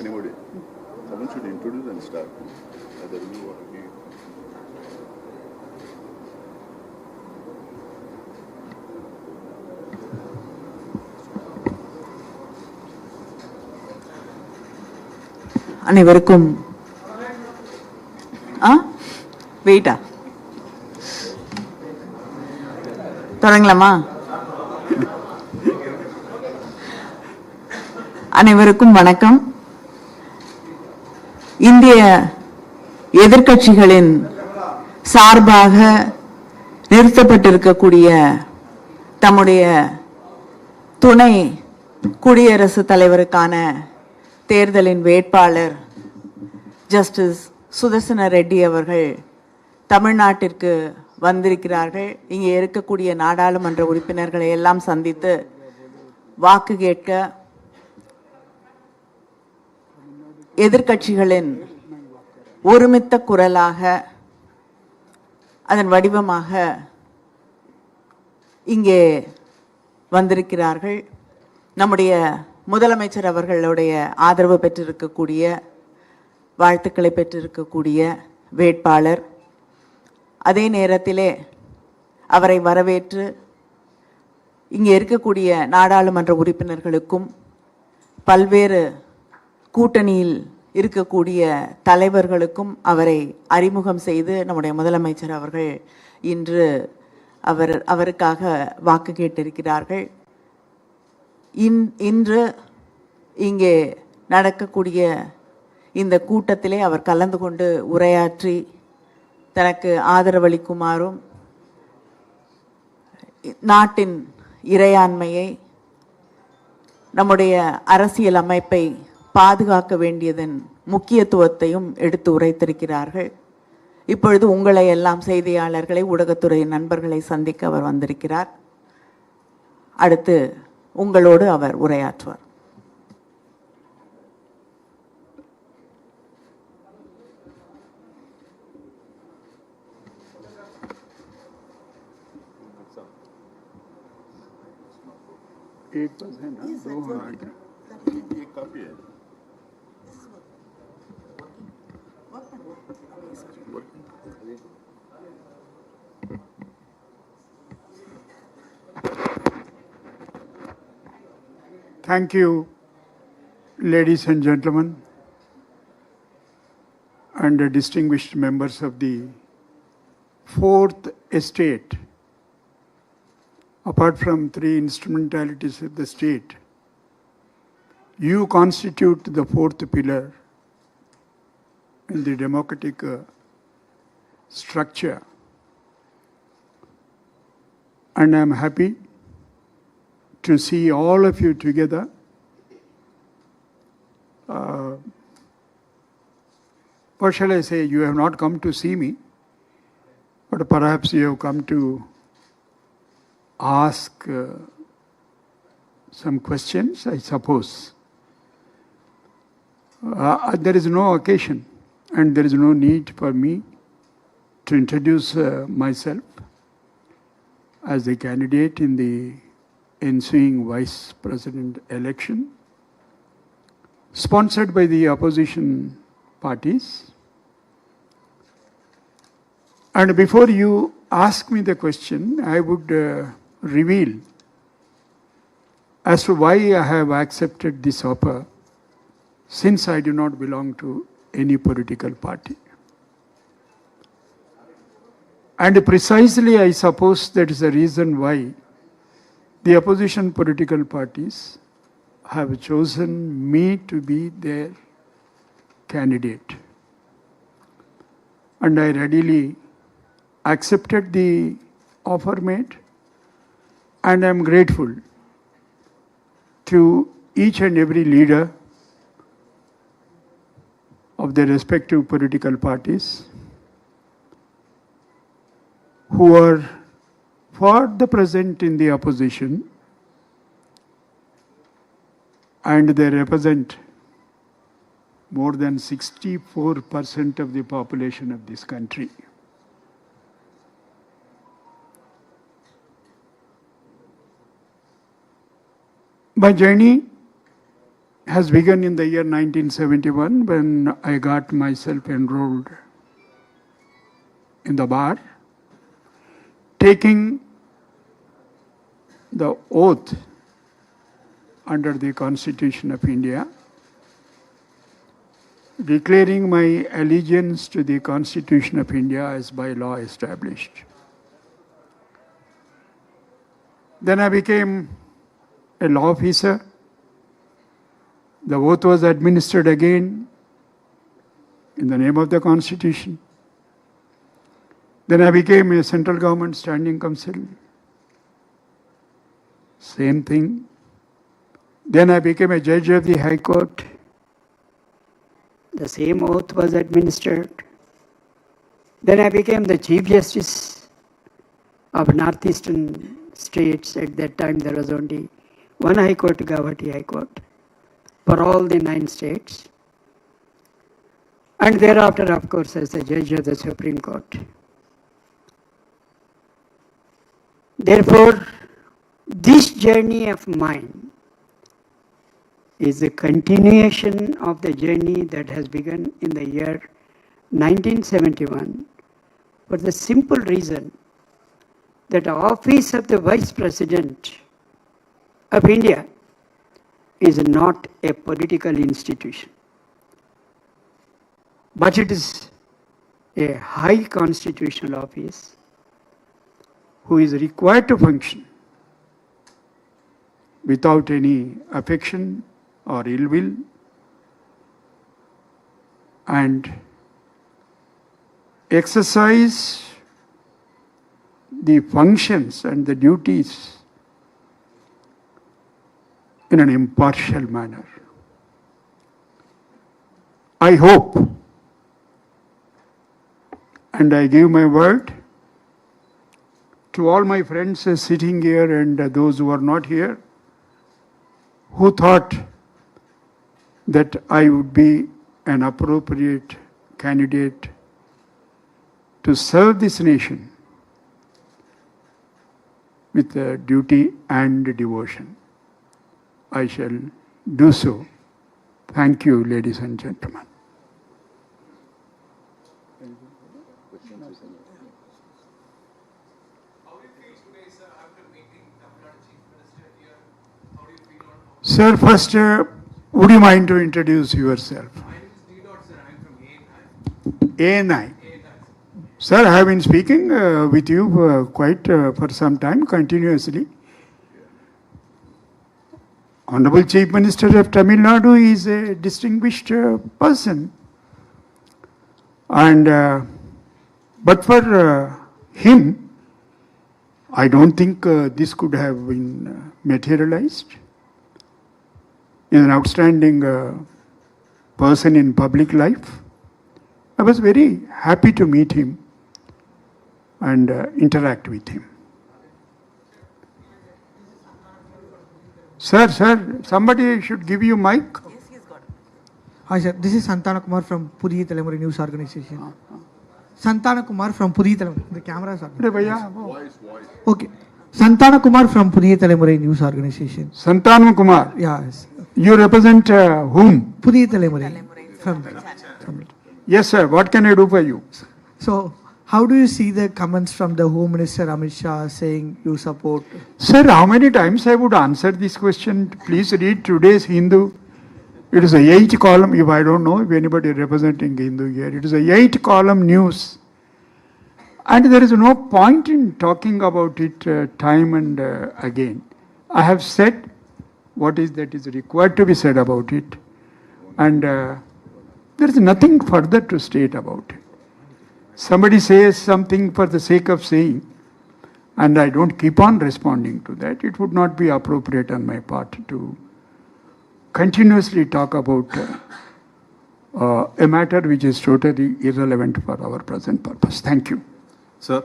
Anybody? Someone should introduce and start. Either you or me. அனைவருக்கும் வெயிட்டா தொடங்கலாமா? அனைவருக்கும் வணக்கம். இந்திய எதிர்க்கட்சிகளின் சார்பாக நிறுத்தப்பட்டிருக்கக்கூடிய தம்முடைய துணை குடியரசுத் தலைவருக்கான தேர்தலின் வேட்பாளர் ஜஸ்டிஸ் சுதர்சன ரெட்டி அவர்கள் தமிழ்நாட்டிற்கு வந்திருக்கிறார்கள். இங்கே இருக்கக்கூடிய நாடாளுமன்ற உறுப்பினர்களை எல்லாம் சந்தித்து வாக்கு கேட்க எதிர்க்கட்சிகளின் ஒருமித்த குரலாக அதன் வடிவமாக இங்கே வந்திருக்கிறார்கள். நம்முடைய முதலமைச்சர் அவர்களுடைய ஆதரவு பெற்றிருக்கக்கூடிய, வாழ்த்துக்களை பெற்றிருக்கக்கூடிய வேட்பாளர், அதே நேரத்திலே அவரை வரவேற்று இங்கே இருக்கக்கூடிய நாடாளுமன்ற உறுப்பினர்களுக்கும் பல்வேறு கூட்டணியில் இருக்கக்கூடிய தலைவர்களுக்கும் அவரை அறிமுகம் செய்து நம்முடைய முதலமைச்சர் அவர்கள் இன்று அவருக்காக வாக்கு கேட்டிருக்கிறார்கள். இன்று இங்கே நடக்கக்கூடிய இந்த கூட்டத்திலே அவர் கலந்து கொண்டு உரையாற்றி தனக்கு ஆதரவளிக்குமாறும் நாட்டின் இறையாண்மையை, நம்முடைய அரசியல் அமைப்பை பாதுகாக்க வேண்டியதன் முக்கியத்துவத்தையும் எடுத்து உரைத்திருக்கிறார்கள். இப்பொழுது உங்களை எல்லாம் செய்தியாளர்களை, ஊடகத்துறை நண்பர்களை சந்திக்க அவர் வந்திருக்கிறார். அடுத்து உங்களோடு அவர் உரையாற்றுவார். Thank you, ladies and gentlemen, and the distinguished members of the Fourth Estate. Apart from three instrumentalities of the state, you constitute the fourth pillar in the democratic structure. And I am happy to see all of you together. What shall I say? You have not come to see me, but perhaps you have come to ask some questions, I suppose. There is no occasion and there is no need for me to introduce myself as the candidate in the ensuing Vice President election, sponsored by the opposition parties. And before you ask me the question, I would reveal as to why I have accepted this offer, since I do not belong to any political party. And precisely, I suppose that is the reason why the opposition political parties have chosen me to be their candidate. And I readily accepted the offer made, and I am grateful to each and every leader of their respective political parties who are for the present in the opposition, and they represent more than 64% of the population of this country. My journey has begun in the year 1971 when I got myself enrolled in the bar, taking the oath under the Constitution of India, declaring my allegiance to the Constitution of India as by law established. Then I became a law officer. The oath was administered again in the name of the Constitution. Then I became a central government standing counsel. Same thing. Then I became a judge of the High Court. The same oath was administered. Then I became the Chief Justice of Northeastern states. At that time there was only one High Court, Guwahati High Court, for all the 9 states. And thereafter, of course, as the judge of the Supreme Court. Therefore, this journey of mine is a continuation of the journey that has begun in the year 1971 for the simple reason that the office of the Vice President of India is not a political institution, but it is a high constitutional office who is required to function without any affection or ill will, and exercise the functions and the duties in an impartial manner. I hope, and I give my word to all my friends sitting here and those who are not here, who thought that I would be an appropriate candidate to serve this nation with duty and devotion. I shall do so. Thank you, ladies and gentlemen. Sir, first, would you mind to introduce yourself? My name is D. Sir. I am from ANI. Sir, I have been speaking with you quite for some time, continuously. Honorable Chief Minister of Tamil Nadu is a distinguished person. And, but for him, I don't think this could have been materialized. He is an outstanding person in public life. I was very happy to meet him and interact with him. Sir, somebody should give you mic. Yes, he's got it. Hi sir, this is Santana Kumar from Puri Telamuri News Organization. Santana Kumar from Puri Telamuri. The camera is on. Voice. Okay. Santana Kumar from Puri Telamuri News Organization. Santana Kumar. Yes. You represent whom? Puri Telamuri. From Yes, sir. What can I do for you? So, how do you see the comments from the Home Minister Amit Shah saying you support? Sir, how many times I would answer this question? Please read today's Hindu. It is a 8-column, if I don't know if anybody representing Hindu here. It is a 8-column news. And there is no point in talking about it time and again. I have said what is that is required to be said about it. And there is nothing further to state about it. Somebody says something for the sake of saying, and I don't keep on responding to that, it would not be appropriate on my part to continuously talk about a matter which is totally irrelevant for our present purpose. Thank you. Sir,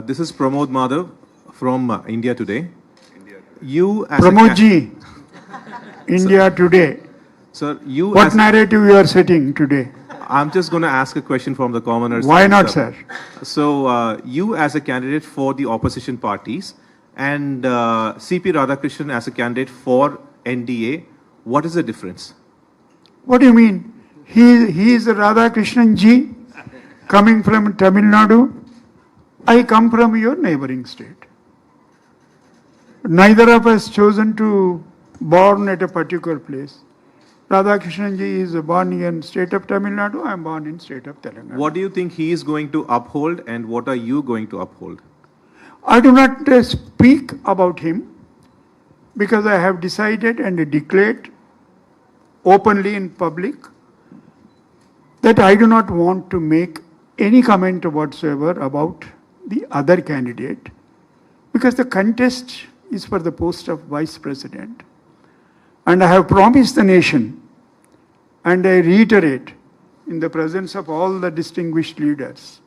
this is Pramod Madhav from India Today. You as Pramod ji, India Today. Sir, you What as narrative you are setting today? I'm just going to ask a question from the commoners. Why not, sir? So, you as a candidate for the opposition parties and C.P. Radhakrishnan as a candidate for NDA, What is the difference? What do you mean? He is Radhakrishnan ji, coming from Tamil Nadu. I come from your neighboring state. Neither of us chosen to born at a particular place. Radhakrishnan ji is born in state of Tamil Nadu. I am born in state of Telangana. What do you think he is going to uphold and what are you going to uphold? I do not speak about him because I have decided and declared openly in public that I do not want to make any comment whatsoever about the other candidate because the contest is for the post of Vice President. And I have promised the nation, and I reiterate in the presence of all the distinguished leaders,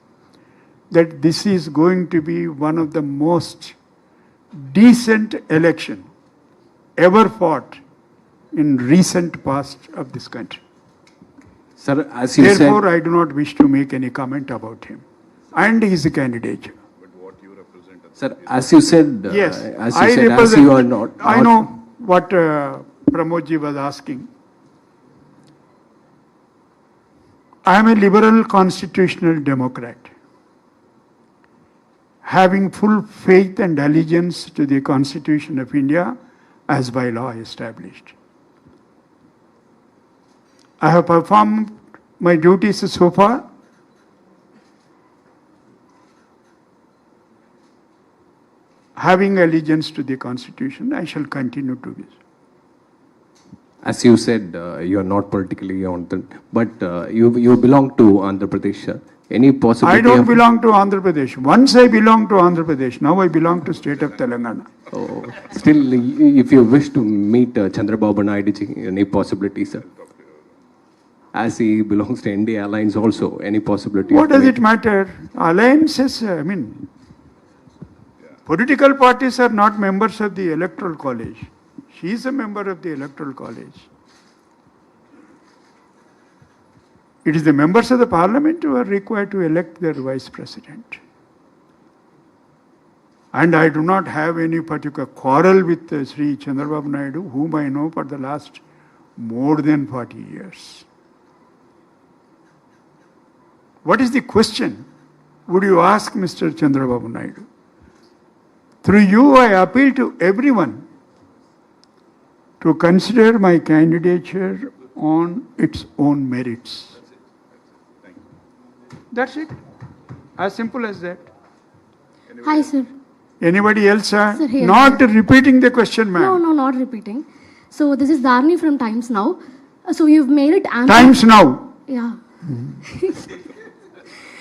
that this is going to be one of the most decent election ever fought in recent past of this country. Sir, as you Therefore, said, I do not wish to make any comment about him and his candidature. But what you represent. sir, as you said, Yes, as I you said, represent. as you are not. I know what Pramodji was asking. I am a liberal constitutional democrat, having full faith and allegiance to the Constitution of India as by law established. I have performed my duties so far. Having allegiance to the Constitution, I shall continue to be so. As you said, you are not politically on the, but you belong to Andhra Pradesh. Sir. Any possibility? I don't of, belong to Andhra Pradesh. Once I belonged to Andhra Pradesh, now I belong to state of Telangana. Oh, still, if you wish to meet Chandrababu Naidu, ji, any possibility, sir? As he belongs to NDA Alliance also, any possibility? What of does it meeting? matter? Alliances, I mean, political parties are not members of the electoral college. She is a member of the electoral college. It is the members of the parliament who are required to elect their vice president. And I do not have any particular quarrel with Sri Chandrababu Naidu, whom I know for the last more than 40 years. What is the question? Would you ask Mr. Chandrababu Naidu? Through you, I appeal to everyone to consider my candidature on its own merits. That's it. As simple as that. Hi, sir. Anybody else? Sir, here. Not repeating the question, ma'am. No, not repeating. So this is Dharni from Times Now. So you've made it ample. Times Now. Yeah.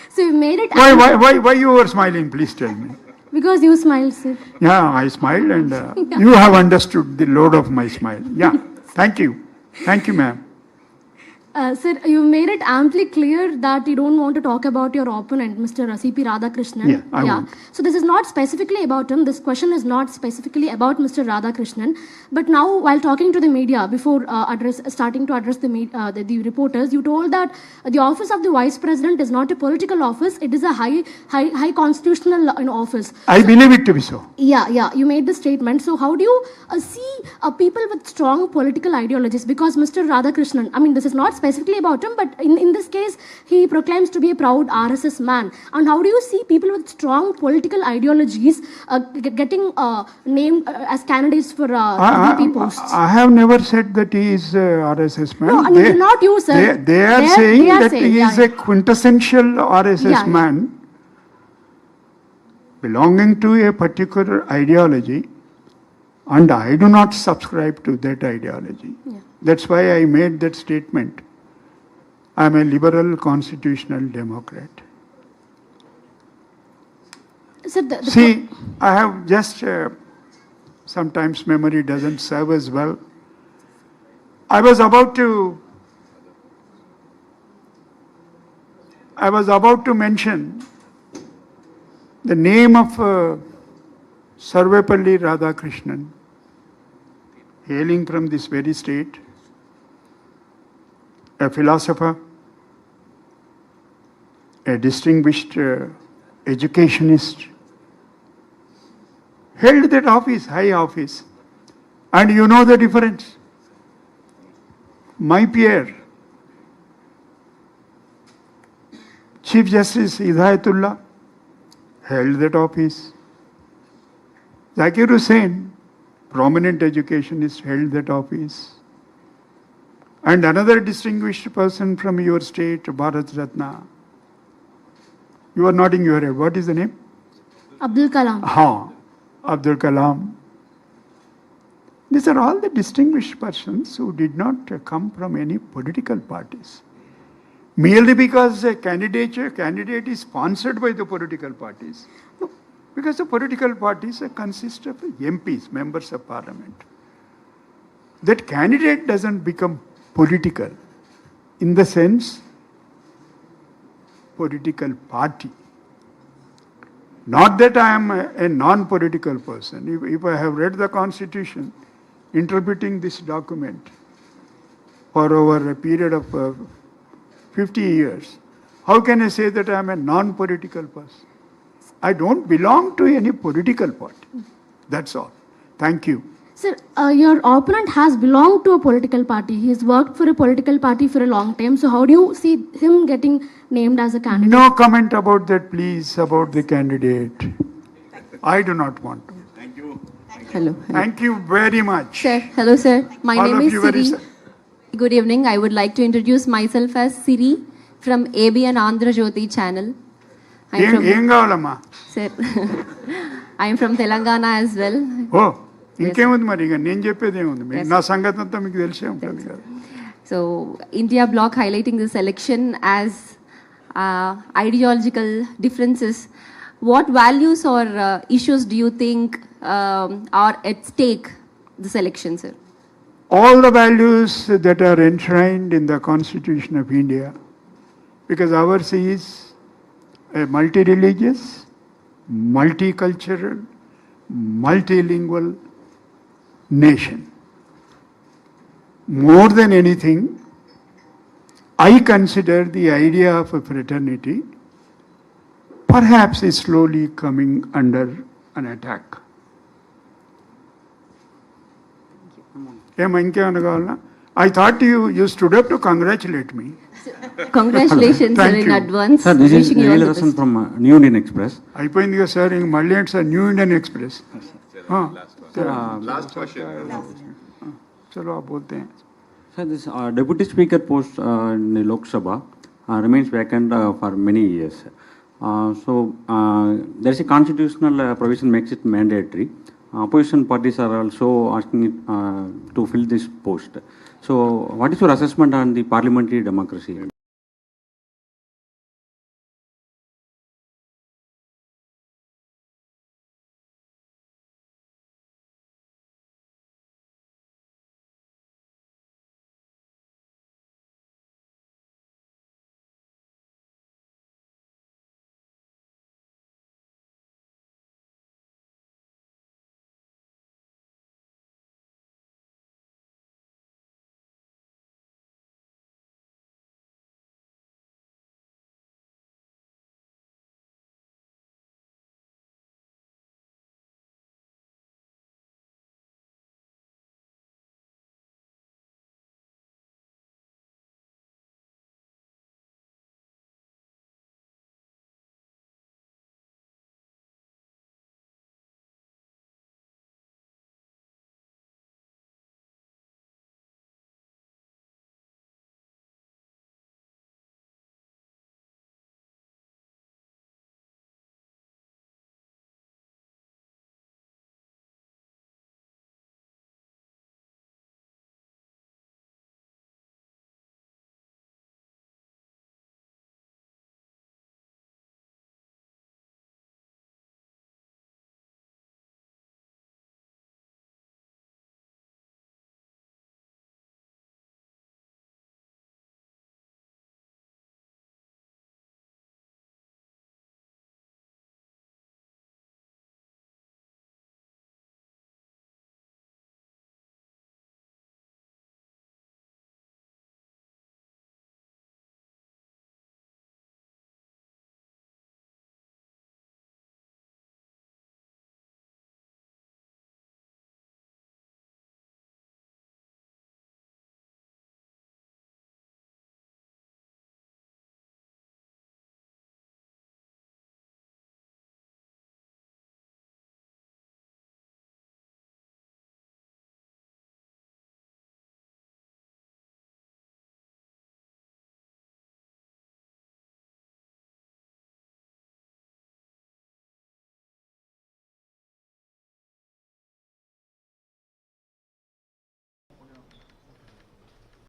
So you've made it Why you were smiling? Please tell me. because you smiled, sir. Yeah, I smiled and you have understood the load of my smile. Yeah, thank you. Thank you, ma'am. Sir, you made it amply clear that you don't want to talk about your opponent, Mr. C.P. Radhakrishnan. Yeah, I won't. So this is not specifically about him. This question is not specifically about Mr. Radhakrishnan. But now, while talking to the media, before starting to address the reporters, you told that the office of the vice president is not a political office. It is a high constitutional office. I believe it to be so. Yeah, you made the statement. So how do you see people with strong political ideologies? Because Mr. Radhakrishnan, I mean, this is not specifically about him, but in this case, he proclaims to be a proud RSS man. And how do you see people with strong political ideologies getting named as candidates for VP posts? I have never said that he is RSS man. No, I mean, not you, sir. They are saying that he is a quintessential RSS man belonging to a particular ideology, and I do not subscribe to that ideology. Yeah. That's why I made that statement. I am a liberal constitutional democrat. Sir, See, I have just, sometimes memory doesn't serve as well. I was about to mention the name of Sarvepalli Radhakrishnan, hailing from this very state, a philosopher, a distinguished educationist, held that office, high office. And you know the difference. my peer, Chief Justice Hidayatullah, held that office. Zakir Hussain, prominent educationist, held that office. And another distinguished person from your state, Bharat Ratna. You are nodding your head. What is the name? Abdul Kalam. Abdul Kalam. These are all the distinguished persons who did not come from any political parties. Merely because a candidate is sponsored by the political parties. No, because the political parties consist of MPs, members of parliament. That candidate doesn't become political in the sense political party. Not that I am a non-political person. If I have read the Constitution, interpreting this document for over a period of 50 years, how can I say that I am a non-political person? I don't belong to any political party. That's all. Thank you. Sir, your opponent has belonged to a political party. He has worked for a political party for a long time. So how do you see him getting named as a candidate? No comment about that, please, about the candidate. I do not want to. Thank you. Hello. Thank you very much. Sir, hello sir. My All name of is you very Siri. Good evening. I would like to introduce myself as Siri from ABN Andhra Jyoti channel. ఏం కావాలమ్మా? Sir, I am from Telangana as well. ఓ ఇంకేముంది మరి ఇక నేను చెప్పేది ఏముంది నా సంగతి అంతా మీకు తెలిసే ఉంటుంది కదా. So, India bloc highlighting this election as ideological differences. What values or issues do you think are at stake this election, sir? All the values that are enshrined in the Constitution of India, because ours is a multi-religious, multicultural, multilingual nation. More than anything, I consider the idea of a fraternity perhaps is slowly coming under an attack. ఇంకేమైనా కావాలన్నా? I thought you stood up to congratulate me. Congratulations, sir, Thank in you. advance. Sir, this is Wishing you all Neil the Rasan best. from New Indian Express. అయిపోయింది కదా sir, ఇంక మళ్ళీ ఏంటి sir new Indian express? Last question. చలో आप बोलते हैं. Sir, this deputy speaker post in the Lok Sabha remains vacant for many years. There is a constitutional provision makes it mandatory. Opposition parties are also asking it, to fill this post. So, what is your assessment on the parliamentary democracy?